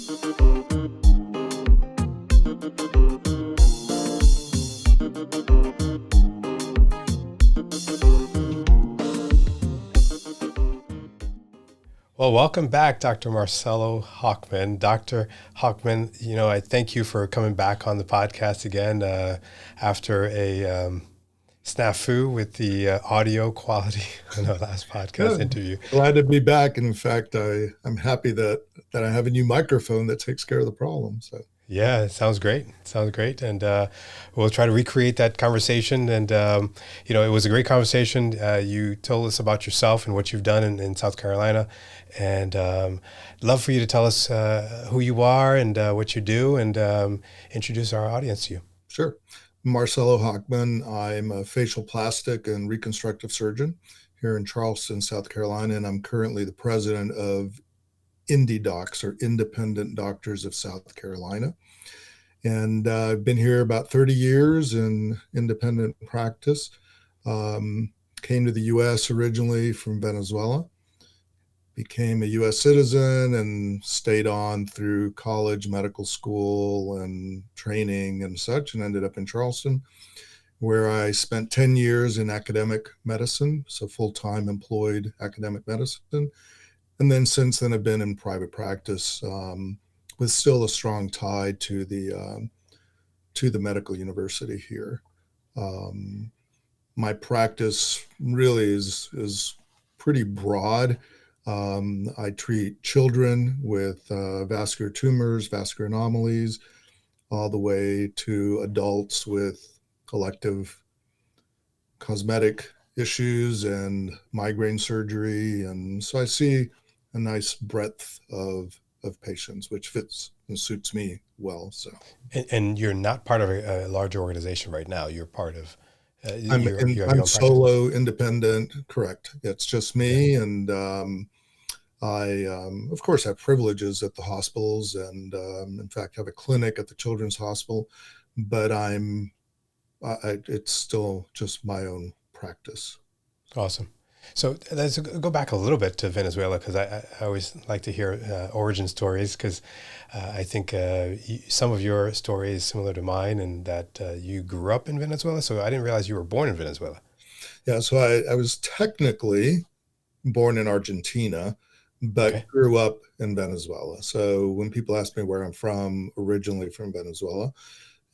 Well, welcome back, Dr. Marcelo Hochman. Dr. Hochman, I thank you for coming back on the podcast again after a snafu with the audio quality on our last podcast interview. Glad to be back. And in fact, I'm happy that I have a new microphone that takes care of the problem. So. Yeah, it sounds great. And we'll try to recreate that conversation. And, it was a great conversation. You told us about yourself and what you've done in South Carolina. And love for you to tell us who you are and what you do and introduce our audience to you. Sure. Marcelo Hochman. I'm a facial plastic and reconstructive surgeon here in Charleston, South Carolina. And I'm currently the president of IndieDocs, or Independent Doctors of South Carolina. And I've been here about 30 years in independent practice. Came to the U.S. originally from Venezuela, became a U.S. citizen and stayed on through college, medical school, and training and such, and ended up in Charleston, where I spent 10 years in academic medicine, so full-time employed academic medicine. And then since then, I've been in private practice with still a strong tie to the medical university here. My practice really is pretty broad. I treat children with vascular tumors, vascular anomalies, all the way to adults with elective cosmetic issues and migraine surgery. And so I see a nice breadth of patients, which fits and suits me well. So, and you're not part of a larger organization right now. You're part of. I'm solo, independent. Correct. It's just me, and I, of course, have privileges at the hospitals, and in fact, have a clinic at the Children's Hospital. But it's still just my own practice. Awesome. So let's go back a little bit to Venezuela, because I always like to hear origin stories, because I think some of your story is similar to mine, and that you grew up in Venezuela. So I didn't realize you were born in Venezuela. Yeah, so I was technically born in Argentina, but grew up in Venezuela. So when people ask me where I'm from, originally from Venezuela,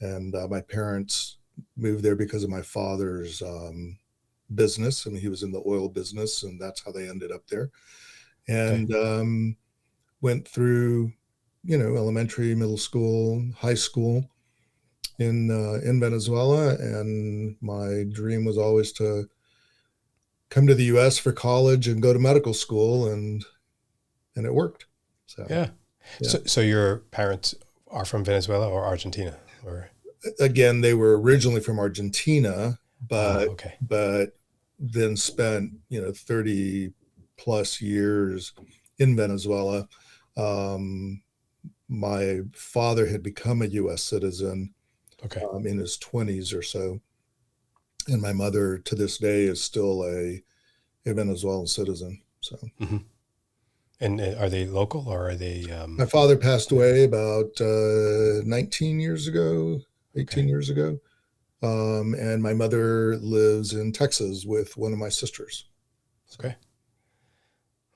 and my parents moved there because of my father's business, and he was in the oil business, and that's how they ended up there. And went through, elementary, middle school, high school in Venezuela, and my dream was always to come to the U.S. for college and go to medical school, and it worked. So yeah. So your parents are from Venezuela or Argentina, or? Again, they were originally from Argentina, but then spent 30 plus years in Venezuela. My father had become a U.S. citizen in his 20s or so, and my mother to this day is still a Venezuelan citizen. So, and are they local, or are they? My father passed away about 19 years ago, 18 years ago. And my mother lives in Texas with one of my sisters. Okay.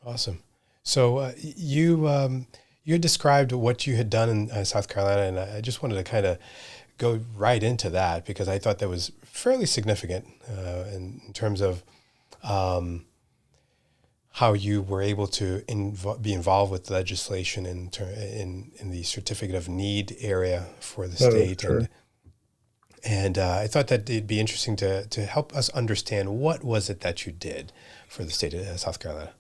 Awesome. So you described what you had done in South Carolina, and I just wanted to kind of go right into that, because I thought that was fairly significant in terms of how you were able to be involved with legislation in the certificate of need area for the state. Sure. And I thought that it'd be interesting to help us understand what was it that you did for the state of South Carolina.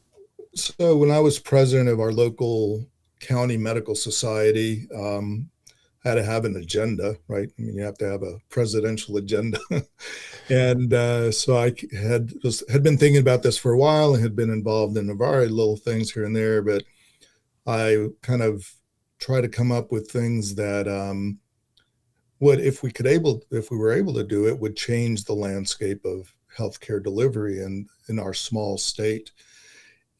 So when I was president of our local county medical society, I had to have an agenda, right? I mean, you have to have a presidential agenda. And so I had been thinking about this for a while and had been involved in a variety of little things here and there, but I kind of try to come up with things that if we were able to do it, would change the landscape of healthcare delivery in our small state.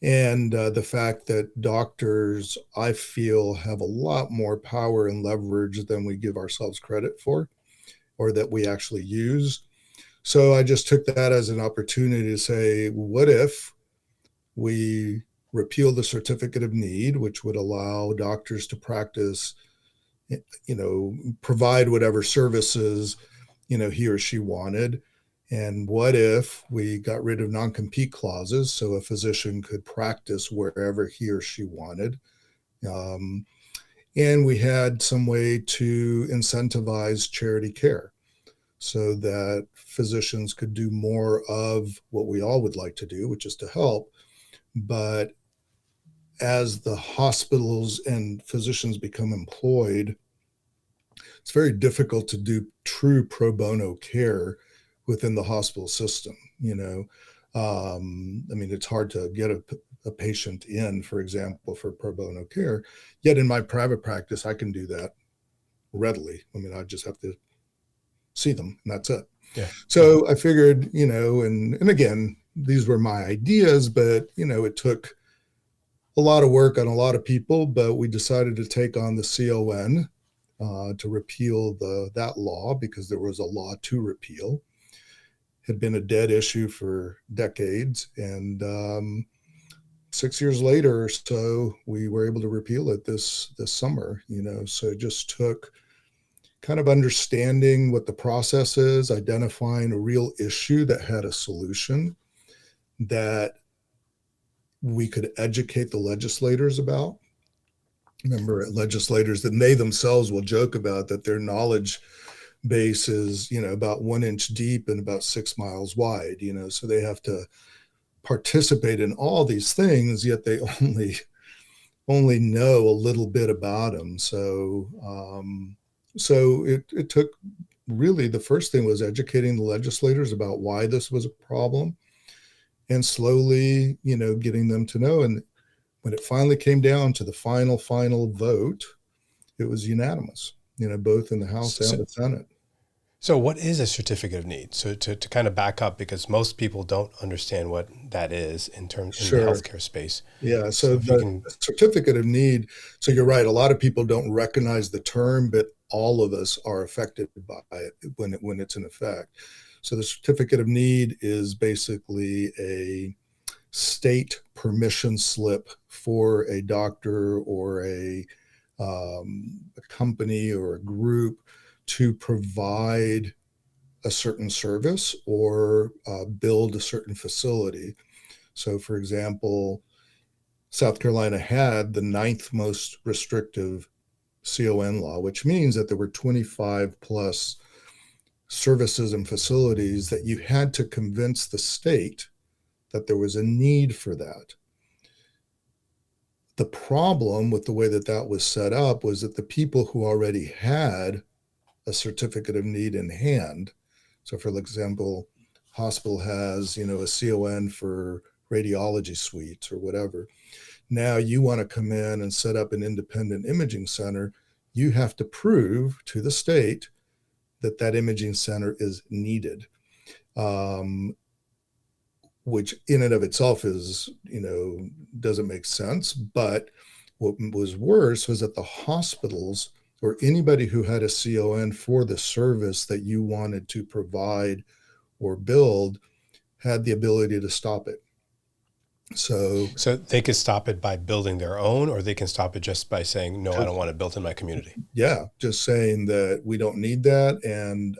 And the fact that doctors, I feel, have a lot more power and leverage than we give ourselves credit for, or that we actually use. So I just took that as an opportunity to say, what if we repeal the certificate of need, which would allow doctors to practice, provide whatever services, he or she wanted. And what if we got rid of non-compete clauses so a physician could practice wherever he or she wanted? Um, and we had some way to incentivize charity care so that physicians could do more of what we all would like to do, which is to help. But as the hospitals and physicians become employed, it's very difficult to do true pro bono care within the hospital system. I mean, it's hard to get a patient in, for example, for pro bono care. Yet in my private practice, I can do that readily. I mean, I just have to see them, and that's it. Yeah. So I figured, and again, these were my ideas, but it took a lot of work on a lot of people, but we decided to take on the CON to repeal that law because there was a law to repeal. It had been a dead issue for decades, and 6 years later or so, we were able to repeal it this summer. So it just took kind of understanding what the process is, identifying a real issue that had a solution that we could educate the legislators about. Remember, legislators that they themselves will joke about that their knowledge base is, about 1 inch deep and about 6 miles wide, so they have to participate in all these things, yet they only know a little bit about them. So it took, really, the first thing was educating the legislators about why this was a problem, and slowly, getting them to know. And when it finally came down to the final vote, it was unanimous, both in the House and the Senate. So what is a certificate of need? So to kind of back up, because most people don't understand what that is in terms in the healthcare space. Yeah. So So if you the can, certificate of need. So you're right. A lot of people don't recognize the term, but all of us are affected by it when it's in effect. So the certificate of need is basically a state permission slip for a doctor or a company or a group to provide a certain service or build a certain facility. So, for example, South Carolina had the ninth most restrictive CON law, which means that there were 25 plus services and facilities that you had to convince the state that there was a need for that. The problem with the way that was set up was that the people who already had a certificate of need in hand, so for example, hospital has, a CON for radiology suites or whatever. Now you want to come in and set up an independent imaging center, you have to prove to the state that that imaging center is needed. Which in and of itself is, doesn't make sense. But what was worse was that the hospitals or anybody who had a CON for the service that you wanted to provide or build had the ability to stop it. So they could stop it by building their own, or they can stop it just by saying, no, I don't want it built in my community. Yeah, just saying that we don't need that, and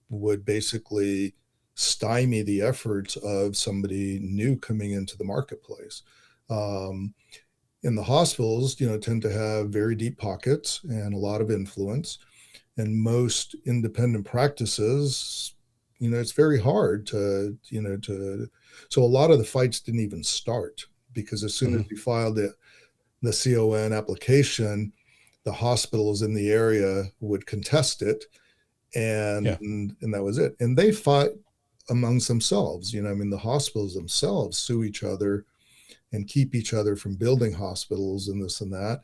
would basically stymie the efforts of somebody new coming into the marketplace. In the hospitals, tend to have very deep pockets and a lot of influence. And most independent practices, it's very hard to. So a lot of the fights didn't even start because as soon as we filed the CON application, the hospitals in the area would contest it, and that was it. And they fought amongst themselves. I mean, the hospitals themselves sue each other and keep each other from building hospitals and this and that,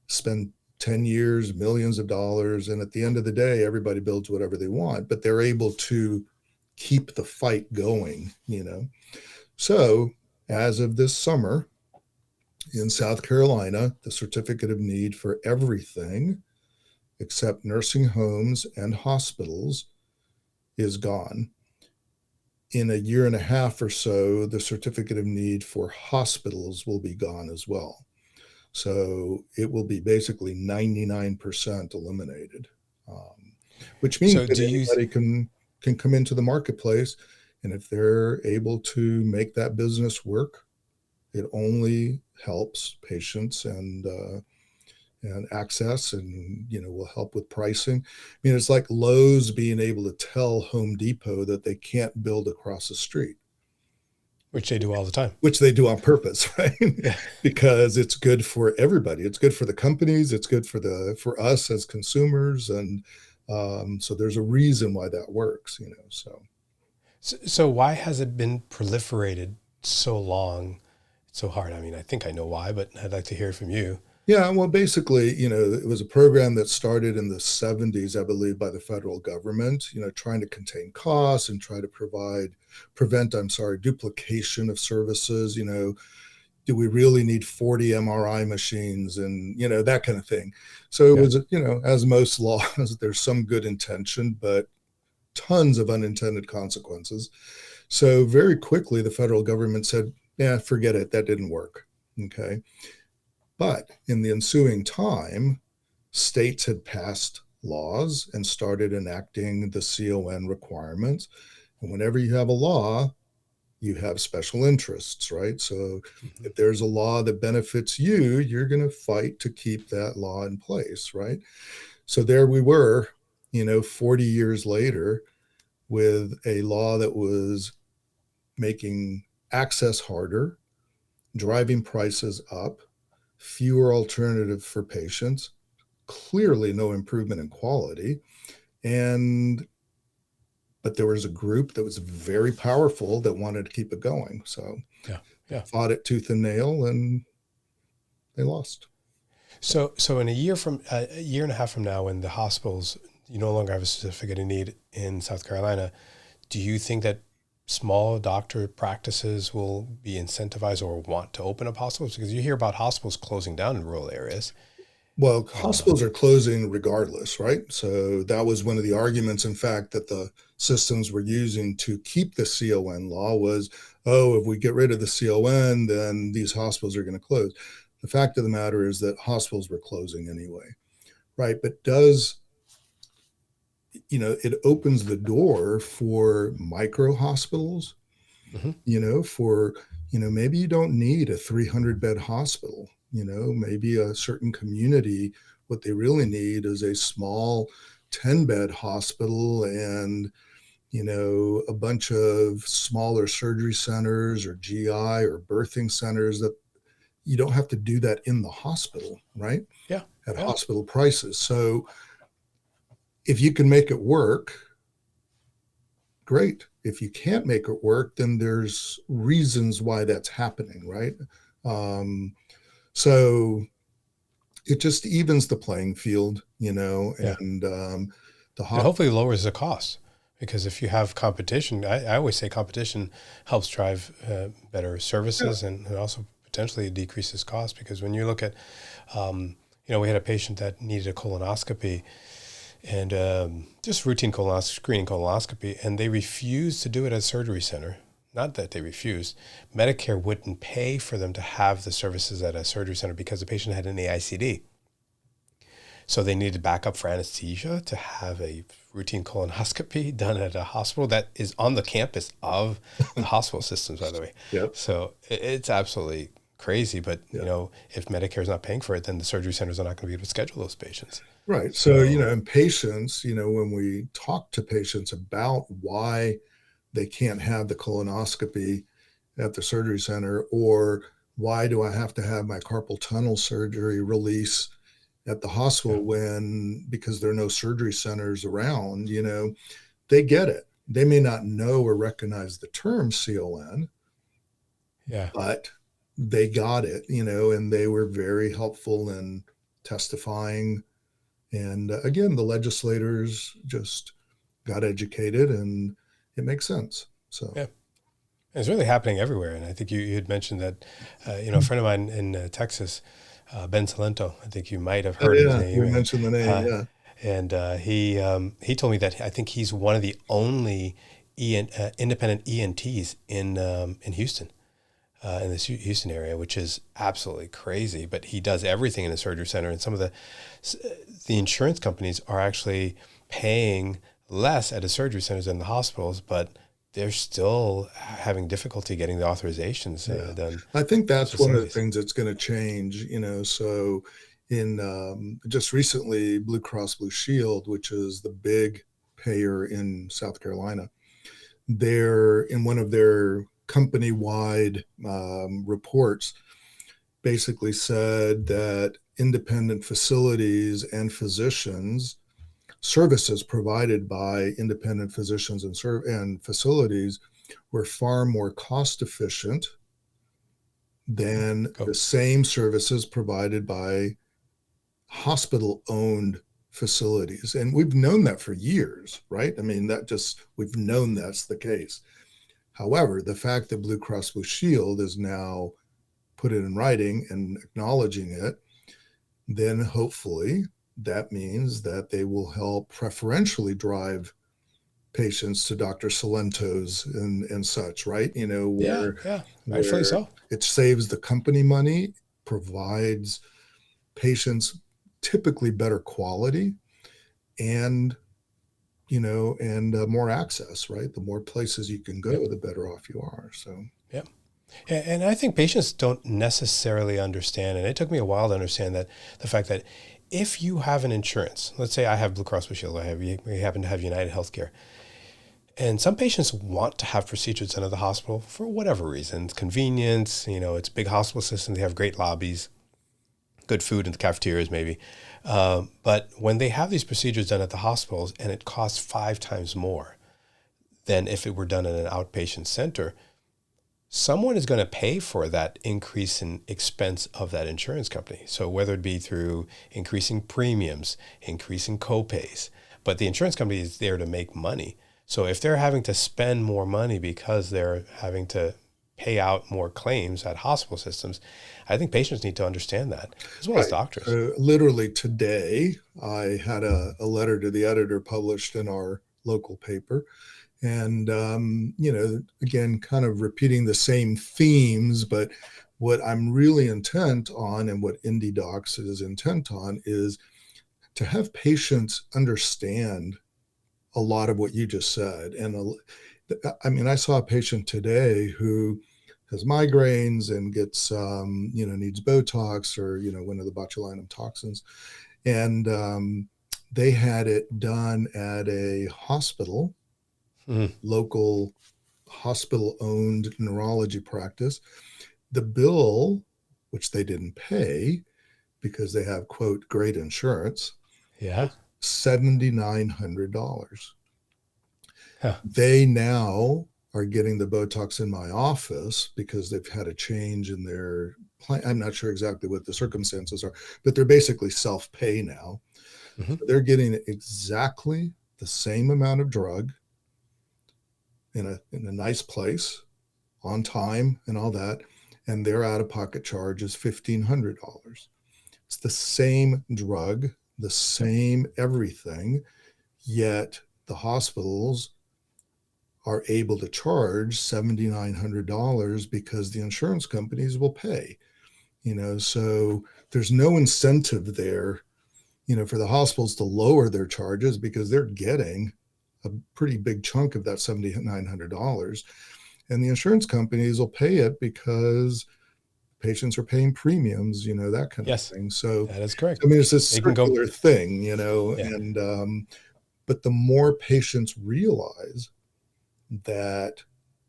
spend 10 years, millions of dollars. And at the end of the day, everybody builds whatever they want, but they're able to keep the fight going. So As of this summer in South Carolina, the certificate of need for everything except nursing homes and hospitals is gone. In a year and a half or so, the certificate of need for hospitals will be gone as well. So it will be basically 99% eliminated, which means So that do you? anybody can come into the marketplace, and if they're able to make that business work, it only helps patients and access, and will help with pricing. I mean, it's like Lowe's being able to tell Home Depot that they can't build across the street, Which they do all the time. which they do on purpose, right? Yeah. Because it's good for everybody. It's good for the companies. It's good for us as consumers, and so there's a reason why that works. So So why has it been proliferated so long, so hard? I mean, I think I know why, but I'd like to hear from you. yeah, well, basically, it was a program that started in the 70s, I believe, by the federal government, trying to contain costs and try to prevent, I'm sorry, duplication of services. Do we really need 40 MRI machines and, that kind of thing. So it Yeah. was, as most laws, there's some good intention, but tons of unintended consequences. So very quickly, the federal government said, yeah, forget it. That didn't work. Okay. But in the ensuing time, states had passed laws and started enacting the CON requirements. And whenever you have a law, you have special interests, right? So Mhm. if there's a law that benefits you, you're going to fight to keep that law in place, right? So there we were, 40 years later with a law that was making access harder, driving prices up, fewer alternatives for patients, clearly no improvement in quality. And but there was a group that was very powerful that wanted to keep it going. So Yeah. they Yeah. fought it tooth and nail, and they lost. So in a year and a half from now, when the hospitals you no longer have a certificate of need in South Carolina, do you think that small doctor practices will be incentivized or want to open up hospitals? Because you hear about hospitals closing down in rural areas. Well, Uh, hospitals are closing regardless, right? So that was one of the arguments, in fact, that the systems were using to keep the CON law was, oh, if we get rid of the CON, then these hospitals are going to close. The fact of the matter is that hospitals were closing anyway, right? But it opens the door for micro hospitals, mhm. for, maybe you don't need a 300-bed hospital, maybe a certain community, what they really need is a small 10-bed hospital and, a bunch of smaller surgery centers or GI or birthing centers that you don't have to do that in the hospital, right? Yeah. At Yeah. hospital prices. So if you can make it work, great. If you can't make it work, then there's reasons why that's happening, right? Um, so it just evens the playing field, Yeah. and the And hop. hopefully lowers the cost, because if you have competition, I always say competition helps drive better Yeah, services, and also potentially decreases cost. Because when you look at, we had a patient that needed a colonoscopy, and just routine screening colonoscopy, and they refused to do it at a surgery center. Not that they refused. Medicare wouldn't pay for them to have the services at a surgery center because the patient had an AICD. So they needed backup for anesthesia to have a routine colonoscopy done at a hospital that is on the campus of the hospital systems, by the way. yeah, So it's absolutely crazy. But, yeah. if Medicare is not paying for it, then the surgery centers are not going to be able to schedule those patients. Right. So, So, in patients, when we talk to patients about why they can't have the colonoscopy at the surgery center, or why do I have to have my carpal tunnel surgery release at the yeah, hospital because there are no surgery centers around, they get it. They may not know or recognize the term CON, yeah. but they got it, and they were very helpful in testifying. And again, the legislators just got educated, and it makes sense. So, Yeah. It's really happening everywhere. And I think you had mentioned that, a friend of mine in Texas, Ben Salento, I think you might have Oh heard his yeah, name. you mentioned the name. Uh, Yeah. he told me that I think he's one of the only independent ENTs in Houston, in this Houston area, which is absolutely crazy. But he does everything in the surgery center, and some of the insurance companies are actually paying less at the surgery centers than the hospitals, but they're still having difficulty getting the authorizations Yeah, done I think in those that's one of the facilities. things that's going to change. So in just recently, Blue Cross Blue Shield, which is the big payer in South Carolina, they're in one of their company-wide reports basically said that independent facilities and physicians services provided by independent physicians and facilities were far more cost efficient than Go. the same services provided by hospital owned facilities. And we've known that for years, right? I mean, we've known that's the case. However, the fact that Blue Cross Blue Shield is now put it in writing and acknowledging it, then hopefully that means that they will help preferentially drive patients to Dr. Salento's and such, right? Yeah, yeah, rightfully Where so. it saves the company money, provides patients typically better quality, and more access, right? The more places you can Yep, go, the better off you are. So yep. And I think patients don't necessarily understand, and it took me a while to understand that the fact that if you have an insurance, let's say I have Blue Cross Blue Shield, we happen to have United Healthcare, and some patients want to have procedures done at the hospital for whatever reasons, convenience, it's a big hospital system, they have great lobbies, good food in the cafeterias maybe. But when they have these procedures done at the hospitals and it costs 5 times more than if it were done in an outpatient center, someone is going to pay for that increase in expense of that insurance company. So whether it be through increasing premiums, increasing copays, but the insurance company is there to make money. So if they're having to spend more money because they're having to pay out more claims at hospital systems, I think patients need to understand that, as well as right. doctors. So literally today, I had a letter to the editor published in our local paper. And, again, kind of repeating the same themes, but what I'm really intent on and what IndieDocs is intent on is to have patients understand a lot of what you just said. And I mean, I saw a patient today who has migraines and gets, needs Botox or, one of the botulinum toxins. And they had it done at a hospital, Mm, local hospital owned neurology practice. The bill, which they didn't pay because they have, quote, great insurance, yeah. was $7,900. Huh. They now are getting the Botox in my office because they've had a change in their plan. I'm not sure exactly what the circumstances are, but they're basically self pay now. Mm-hmm. So they're getting exactly the same amount of drug in a nice place on time and all that. And their out of pocket charge is $1,500. It's the same drug, the Yep. same everything, yet the hospitals are able to charge $7,900 because the insurance companies will pay. So there's no incentive there, for the hospitals to lower their charges because they're getting a pretty big chunk of that $7,900. And the insurance companies will pay it because patients are paying premiums, that kind of Yes, thing. So, that is correct. I mean, it's a They can go. circular thing, Yeah, and but the more patients realize that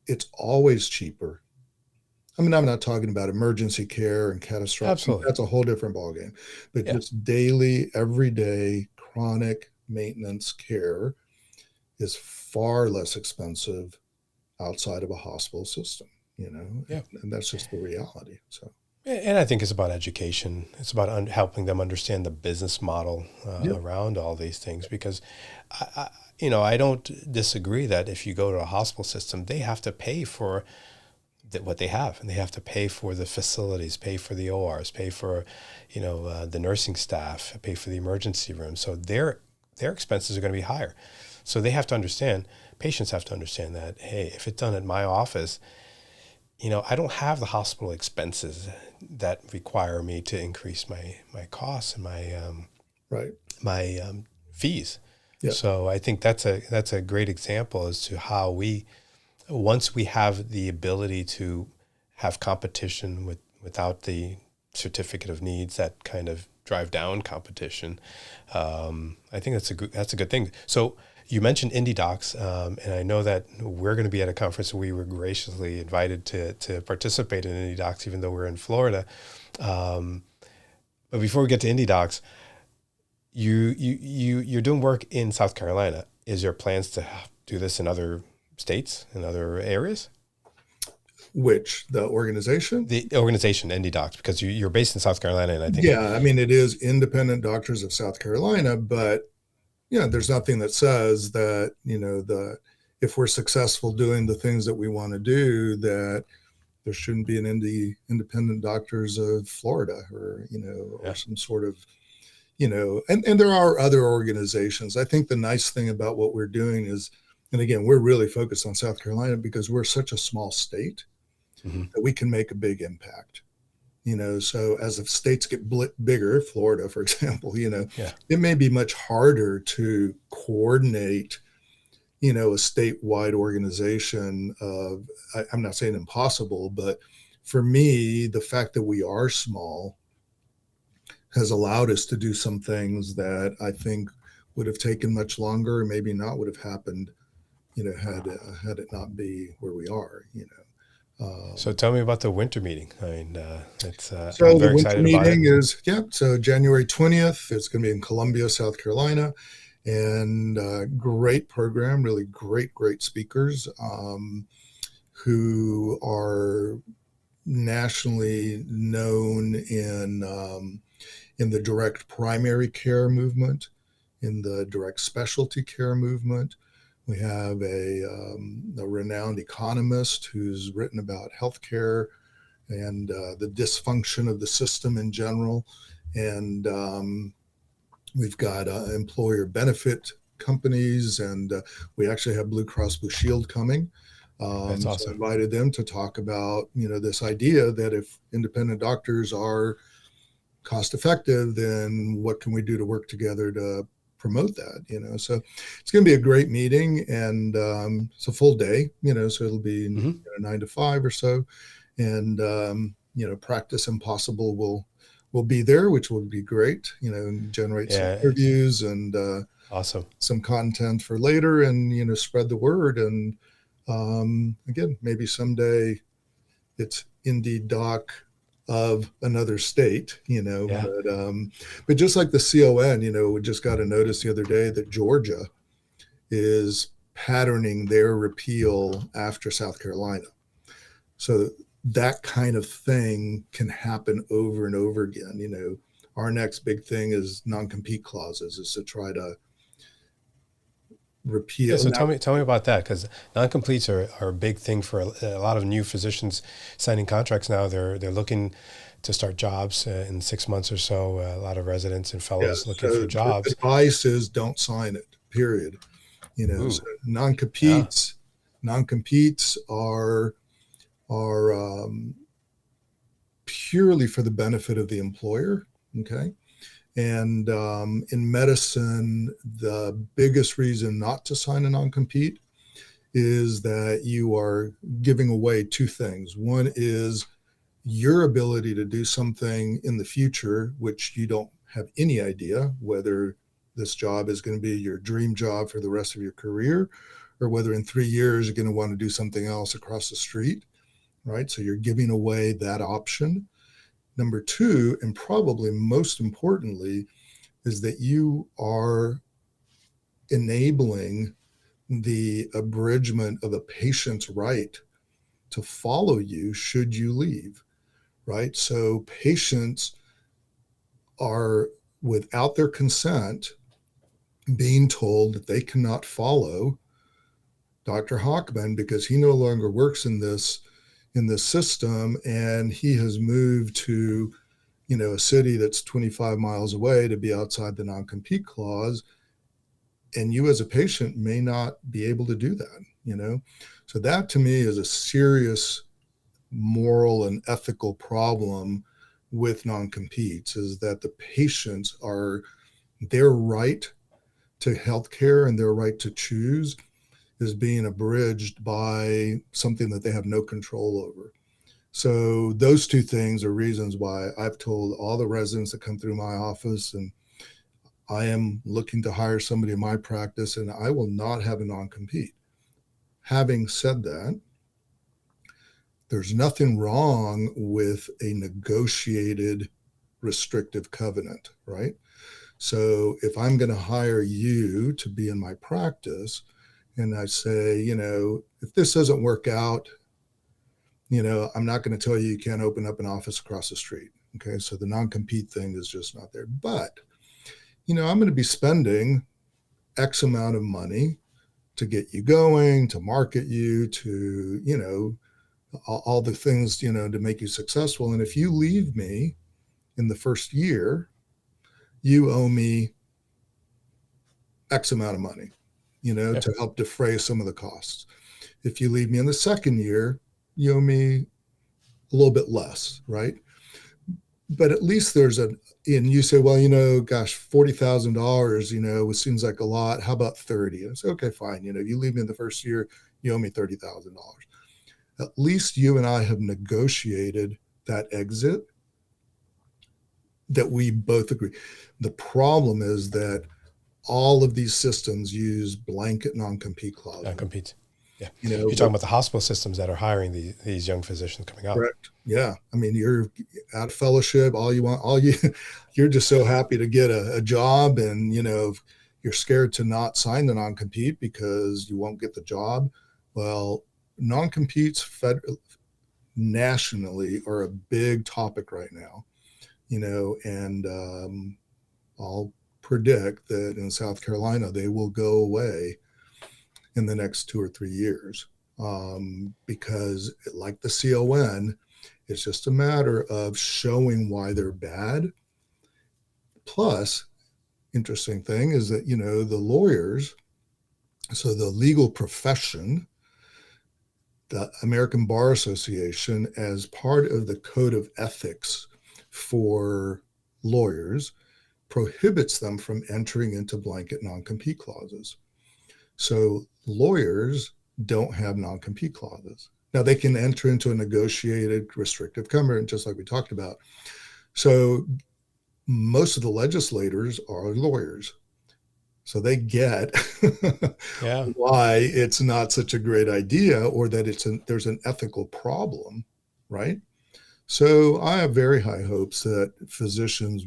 it's always cheaper. I mean, I'm not talking about emergency care and catastrophic. absolutely. That's a whole different ballgame. But Yeah. just daily, everyday, chronic maintenance care is far less expensive outside of a hospital system, Yeah. and that's just the reality. So, And I think it's about education. It's about helping them understand the business model yep, around all these things. Because, I don't disagree that if you go to a hospital system, they have to pay for what they have, and they have to pay for the facilities, pay for the ORs, pay for, the nursing staff, pay for the emergency room. So their expenses are going to be higher. So they have to understand, patients have to understand that, hey, if it's done at my office, I don't have the hospital expenses that require me to increase my costs and Right. my fees. Yeah. So I think that's a great example as to how once we have the ability to have competition without the certificate of needs that kind of drive down competition, I think that's a good thing. So you mentioned IndieDocs, and I know that we're going to be at a conference. We were graciously invited to participate in IndieDocs, even though we're in Florida. But before we get to IndieDocs, you're doing work in South Carolina. Is there plans to do this in other states, in other areas? Which, the organization? The organization, IndieDocs, because you're based in South Carolina, and I think. Yeah, I mean, it is Independent Doctors of South Carolina, but there's nothing that says that, if we're successful doing the things that we want to do, that there shouldn't be an Independent Doctors of Florida, or, or some sort of, and there are other organizations. I think the nice thing about what we're doing is, and again, we're really focused on South Carolina because we're such a small state that we can make a big impact. So as the states get bigger, Florida, for example, it may be much harder to coordinate, a statewide organization of, I'm not saying impossible, but for me, the fact that we are small has allowed us to do some things that I think would have taken much longer, and maybe not would have happened, had it not be where we are. So tell me about the winter meeting. I mean, it's so I'm the very winter excited about it. meeting is so January 20th. It's going to be in Columbia, South Carolina, and great program. Really great speakers who are nationally known in the direct primary care movement, in the direct specialty care movement. We have a renowned economist who's written about healthcare and the dysfunction of the system in general. And we've got employer benefit companies, and we actually have Blue Cross Blue Shield coming. That's awesome. So I invited them to talk about, this idea that if independent doctors are cost effective, then what can we do to work together to promote that? So it's going to be a great meeting, and it's a full day, so it'll be 9 to 5 or so, and Practice Impossible will be there, which will be great, generate some interviews and awesome, some content for later, and spread the word. And again, maybe someday it's IndieDoc of another state, but just like the CON, we just got a notice the other day that Georgia is patterning their repeal after South Carolina. So that kind of thing can happen over and over again. Our next big thing is non-compete clauses, is to try to repeal. Yeah, so tell me about that, because non-competes are a big thing for a lot of new physicians signing contracts now. They're looking to start jobs in 6 months or so. A lot of residents and fellows looking for jobs. The advice is don't sign it, period. So non-competes are purely for the benefit of the employer. Okay. And in medicine, the biggest reason not to sign a non-compete is that you are giving away two things. One is your ability to do something in the future, which you don't have any idea whether this job is going to be your dream job for the rest of your career, or whether in 3 years you're going to want to do something else across the street, right? So you're giving away that option. Number two, and probably most importantly, is that you are enabling the abridgment of a patient's right to follow you should you leave, right? So patients are, without their consent, being told that they cannot follow Dr. Hochman because he no longer works in this in this system, and he has moved to, a city that's 25 miles away to be outside the non-compete clause, and you as a patient may not be able to do that. So that to me is a serious moral and ethical problem with non-competes, is that the patients are, their right to healthcare and their right to choose is being abridged by something that they have no control over. So those two things are reasons why I've told all the residents that come through my office, and I am looking to hire somebody in my practice, and I will not have a non-compete. Having said that, there's nothing wrong with a negotiated restrictive covenant, right? So if I'm going to hire you to be in my practice, and I say, if this doesn't work out, I'm not going to tell you can't open up an office across the street. Okay. So the non-compete thing is just not there. But, I'm going to be spending X amount of money to get you going, to market you, to, all the things, to make you successful. And if you leave me in the first year, you owe me X amount of money, Yeah. to help defray some of the costs. If you leave me in the second year, you owe me a little bit less, right? But at least and you say, well, gosh, $40,000, it seems like a lot. How about 30? And I say, okay, fine. You leave me in the first year, you owe me $30,000. At least you and I have negotiated that exit that we both agree. The problem is that all of these systems use blanket non-compete clauses. Non-compete. Yeah. You're talking about the hospital systems that are hiring these young physicians coming out. Correct. Yeah. I mean, you're out of fellowship. You're just so happy to get a job, and, you're scared to not sign the non-compete because you won't get the job. Well, non-competes nationally are a big topic right now, and I'll predict that in South Carolina, they will go away in the next 2 or 3 years, because like the CON, it's just a matter of showing why they're bad. Plus, interesting thing is that, the lawyers, so the legal profession, the American Bar Association, as part of the code of ethics for lawyers, prohibits them from entering into blanket non-compete clauses. So lawyers don't have non-compete clauses. Now they can enter into a negotiated restrictive covenant, just like we talked about. So most of the legislators are lawyers. So they get why it's not such a great idea, or that there's an ethical problem, right? So I have very high hopes that physicians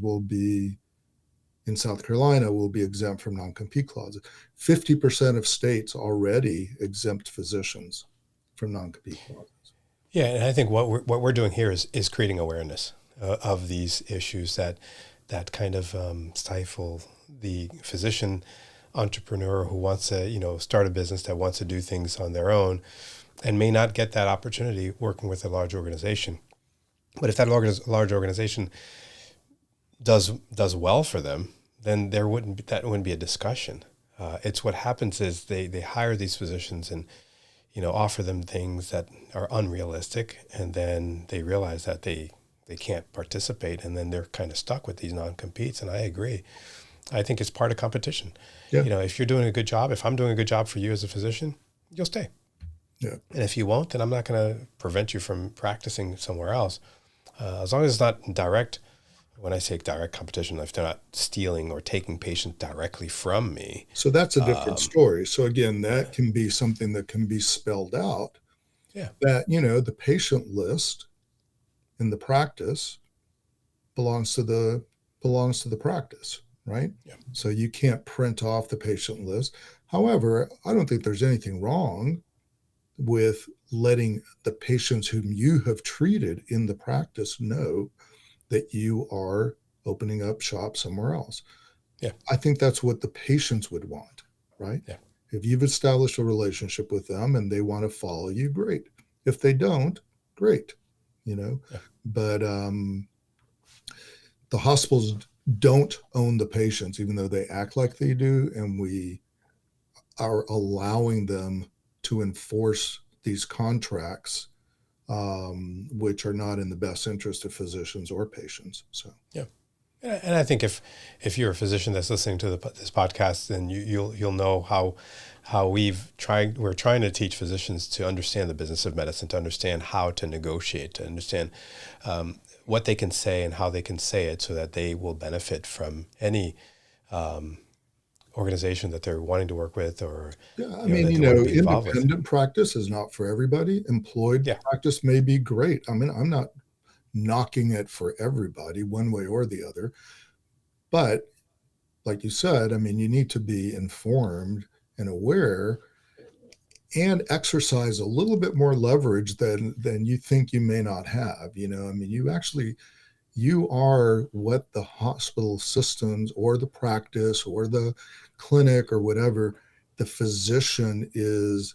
in South Carolina will be exempt from non-compete clauses. 50% of states already exempt physicians from non-compete clauses. Yeah, and I think what we're doing here is creating awareness of these issues that kind of stifle the physician entrepreneur who wants to start a business, that wants to do things on their own, and may not get that opportunity working with a large organization. But if that large organization does well for them, then that wouldn't be a discussion. It's what happens is they hire these physicians and offer them things that are unrealistic, and then they realize that they can't participate, and then they're kind of stuck with these non-competes. And I agree. I think it's part of competition. Yeah. If you're doing a good job, if I'm doing a good job for you as a physician, you'll stay. Yeah. And if you won't, then I'm not going to prevent you from practicing somewhere else. As long as it's not direct. When I say direct competition, if they're not stealing or taking patients directly from me. So that's a different story. So again, that can be something that can be spelled out. Yeah. That, the patient list in the practice belongs to the practice, right? Yeah. So you can't print off the patient list. However, I don't think there's anything wrong with letting the patients whom you have treated in the practice know that you are opening up shop somewhere else. Yeah. I think that's what the patients would want, right? Yeah. If you've established a relationship with them and they want to follow you, great. If they don't, great, Yeah. but the hospitals don't own the patients, even though they act like they do, and we are allowing them to enforce these contracts, which are not in the best interest of physicians or patients. So, Yeah. And I think if you're a physician that's listening to this podcast, then you'll know how we're trying to teach physicians to understand the business of medicine, to understand how to negotiate, to understand what they can say and how they can say it, so that they will benefit from any organization that they're wanting to work with, or yeah, I that mean, they want to be involved with. independent practice is not for everybody. Employed Yeah. practice may be great. I mean, I'm not knocking it for everybody one way or the other, but like you said, I mean, you need to be informed and aware and exercise a little bit more leverage than you think you may not have. I mean, you are what the hospital systems or the practice or the clinic or whatever, the physician is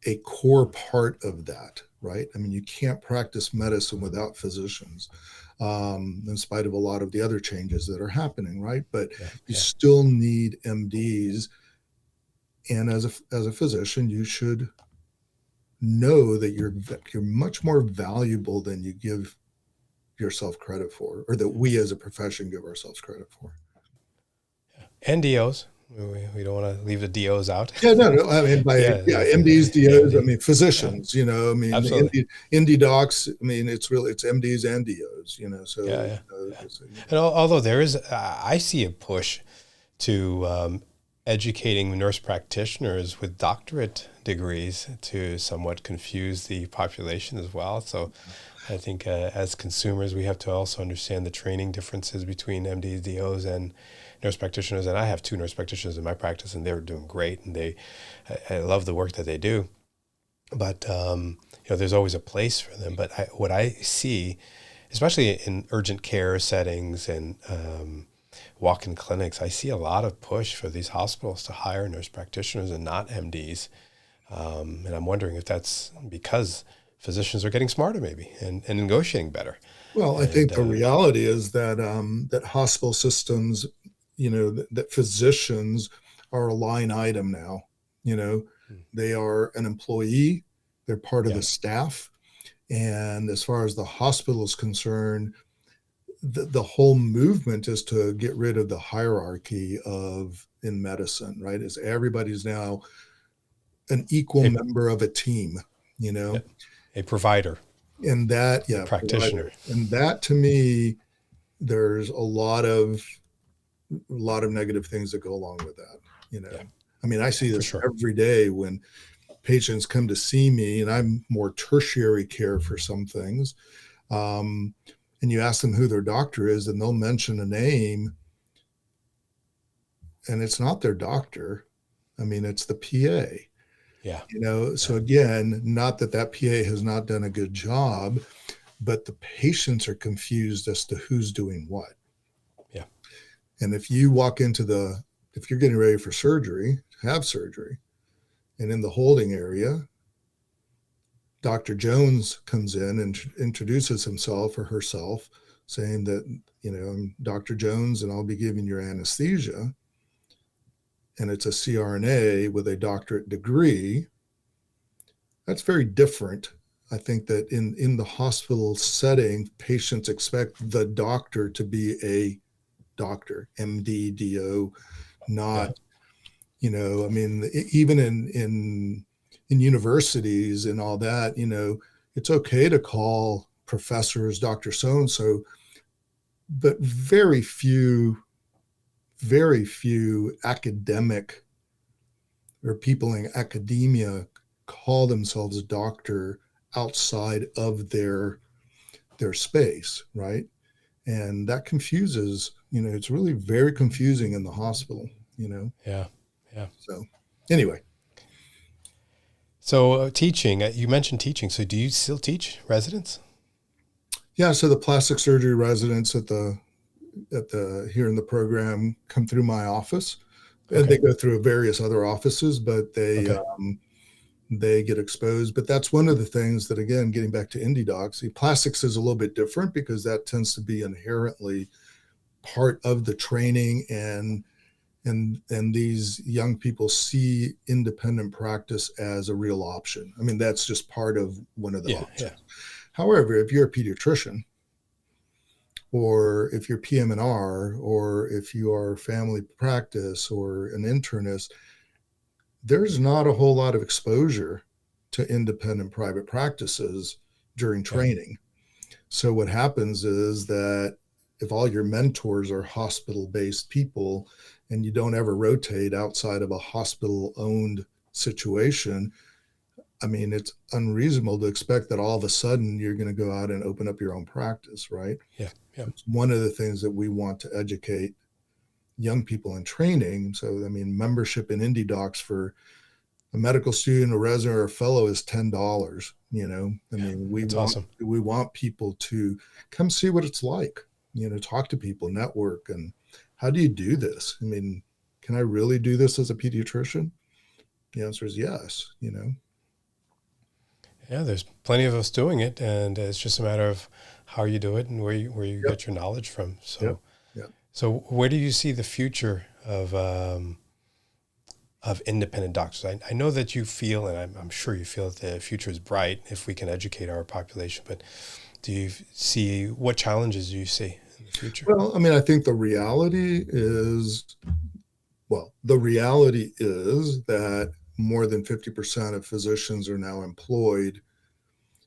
a core part of that, right? I mean, you can't practice medicine without physicians, in spite of a lot of the other changes that are happening, right? But Yeah. you Yeah. still need MDs, and as a physician, you should know that you're much more valuable than you give yourself credit for, or that we as a profession give ourselves credit for. And DOs. We don't want to leave the DOs out. Yeah, no. I mean, by Yeah. MDs, DOs. I MD. mean, Yeah. physicians. I mean, Absolutely. IndieDocs. I mean, it's MDs and DOs. Yeah. So, Yeah. Yeah. And although there is, I see a push to educating nurse practitioners with doctorate degrees to somewhat confuse the population as well. So I think as consumers, we have to also understand the training differences between MDs, DOs, and nurse practitioners. And I have two nurse practitioners in my practice, and they're doing great. And I love the work that they do. But there's always a place for them. But what I see, especially in urgent care settings and walk-in clinics, I see a lot of push for these hospitals to hire nurse practitioners and not MDs. And I'm wondering if that's because physicians are getting smarter, maybe, and negotiating better. well, I think And the reality is that that hospital systems, that physicians are a line item now. They are an employee. They're part of yeah, the staff. And as far as the hospital is concerned, the whole movement is to get rid of the hierarchy of in medicine, right? Is everybody's now an equal a, member of a team, you know, yeah, a provider, and that, a yeah, practitioner. provider, and that to me, there's a lot of negative things that go along with that. Yeah, I mean, I yeah, see for this sure. every day when patients come to see me, and I'm more tertiary care for some things. Um, and you ask them who their doctor is, and they'll mention a name, and it's not their doctor. I mean, it's the PA. Yeah, So yeah, again, not that PA has not done a good job, but the patients are confused as to who's doing what. yeah, And if you're getting ready for surgery, have surgery, and in the holding area, Dr. Jones comes in and introduces himself or herself, saying that, I'm Dr. Jones and I'll be giving your anesthesia. And it's a CRNA with a doctorate degree. That's very different. I think that in the hospital setting, patients expect the doctor to be a doctor, MD, DO, yeah, not, I mean, even in universities and all that, it's okay to call professors Dr. So and so, but very few academic or people in academia call themselves a doctor outside of their space, right? And that confuses, it's really very confusing in the hospital. yeah, yeah. So anyway. So teaching, you mentioned teaching. So do you still teach residents? Yeah, so the plastic surgery residents at the here in the program come through my office, and they Okay. go through various other offices, but Okay. they get exposed. But that's one of the things that, again, getting back to IndieDocs, the plastics is a little bit different because that tends to be inherently part of the training, and these young people see independent practice as a real option. I mean, that's just part of one of the Yeah, options. yeah, However, if you're a pediatrician, or if you're PM&R, or if you are family practice or an internist, there's not a whole lot of exposure to independent private practices during yeah, training. So what happens is that if all your mentors are hospital-based people and you don't ever rotate outside of a hospital-owned situation, I mean, it's unreasonable to expect that all of a sudden you're going to go out and open up your own practice, right? yeah, yeah, It's one of the things that we want to educate young people in training. So, I mean, membership in IndieDocs for a medical student, a resident, or a fellow is $10. I yeah. mean, That's awesome. we want people to come see what it's like. Talk to people, network, and how do you do this? I mean, can I really do this as a pediatrician? The answer is yes. Yeah, there's plenty of us doing it, and it's just a matter of how you do it and where you Yep. get your knowledge from. Yep. So, Yep. so where do you see the future of independent doctors? I know that you feel, and I'm sure you feel that the future is bright if we can educate our population. But do you see what challenges do you see in the future? Well, I mean, I think the reality is that more than 50% of physicians are now employed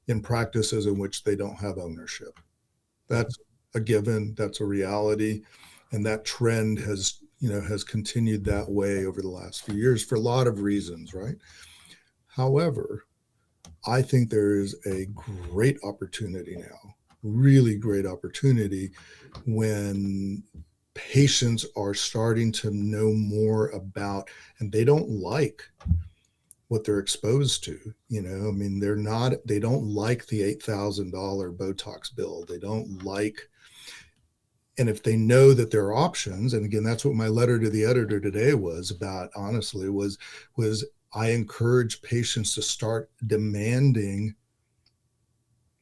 in practices in which they don't have ownership. Yeah, That's a given, that's a reality. And that trend has continued that way over the last few years for a lot of reasons, right? However, I think there is a great opportunity now, really great opportunity, when patients are starting to know more about, and they don't like what they're exposed to. I mean, they don't like the $8,000 Botox bill. They don't like, and if they know that there are options, and again, that's what my letter to the editor today was about, honestly, was I encourage patients to start demanding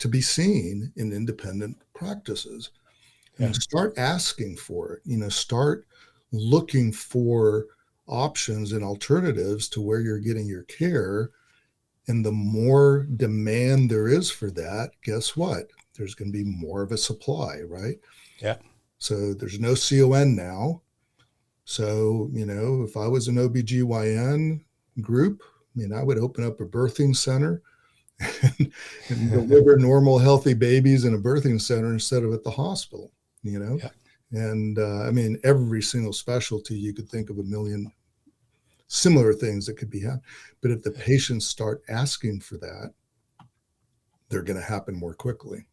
to be seen in independent practices. I mean, yeah, start asking for it, start looking for options and alternatives to where you're getting your care. And the more demand there is for that, guess what? There's going to be more of a supply, right? yeah. So there's no CON now. So, if I was an OBGYN group, I mean, I would open up a birthing center and deliver normal, healthy babies in a birthing center instead of at the hospital, you know? Yeah. And I mean, every single specialty, you could think of a million similar things that could be happening. But if the patients start asking for that, they're going to happen more quickly.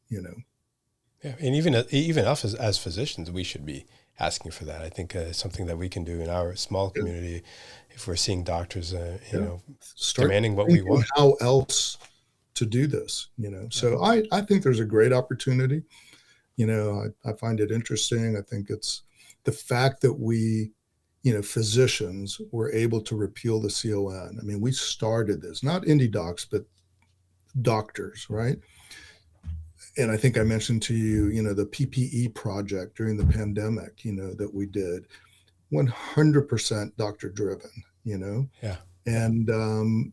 Yeah, and even us as physicians, we should be asking for that. I think something that we can do in our small Yeah. community, if we're seeing doctors, Yeah. Start demanding what we thinking want. how else to do this. Yeah, So I think there's a great opportunity. I find it interesting. I think it's the fact that physicians were able to repeal the CON. I mean, we started this, not IndieDocs, but doctors, right? And I think I mentioned to you, the PPE project during the pandemic, that we did, 100% doctor driven. yeah, yeah. And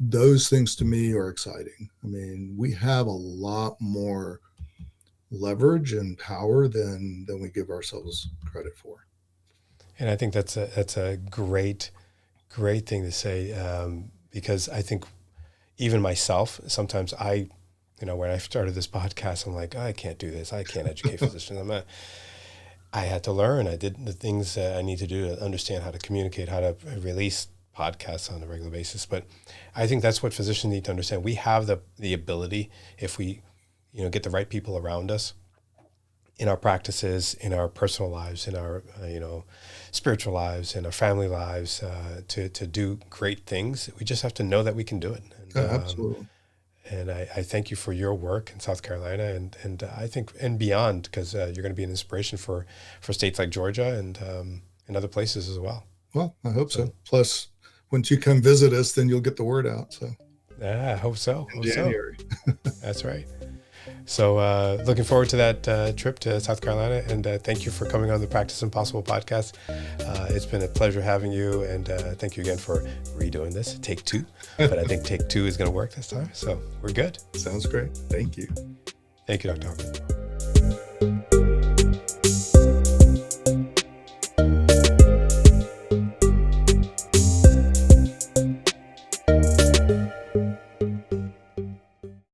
those things to me are exciting. I mean, we have a lot more leverage and power than we give ourselves credit for. And I think that's a great thing to say, because I think even myself, sometimes when I started this podcast, I'm like, oh, I can't do this. I can't educate physicians. I had to learn. I did the things I need to do to understand how to communicate, how to release podcasts on a regular basis. But I think that's what physicians need to understand. We have the ability, if we, get the right people around us in our practices, in our personal lives, in our, spiritual lives, in our family lives, to do great things. We just have to know that we can do it. Absolutely. And I thank you for your work in South Carolina, and I think and beyond, because you're going to be an inspiration for states like Georgia and other places as well. Well, I hope So so. Plus, once you come visit us, then you'll get the word out. So Yeah, I hope so. in January. That's right. So looking forward to that trip to South Carolina, and thank you for coming on the Practice Impossible podcast. It's been a pleasure having you, and thank you again for redoing this. Take 2, but I think take 2 is going to work this time, so we're good. Sounds great. Thank you. Thank you, Dr. Hochman.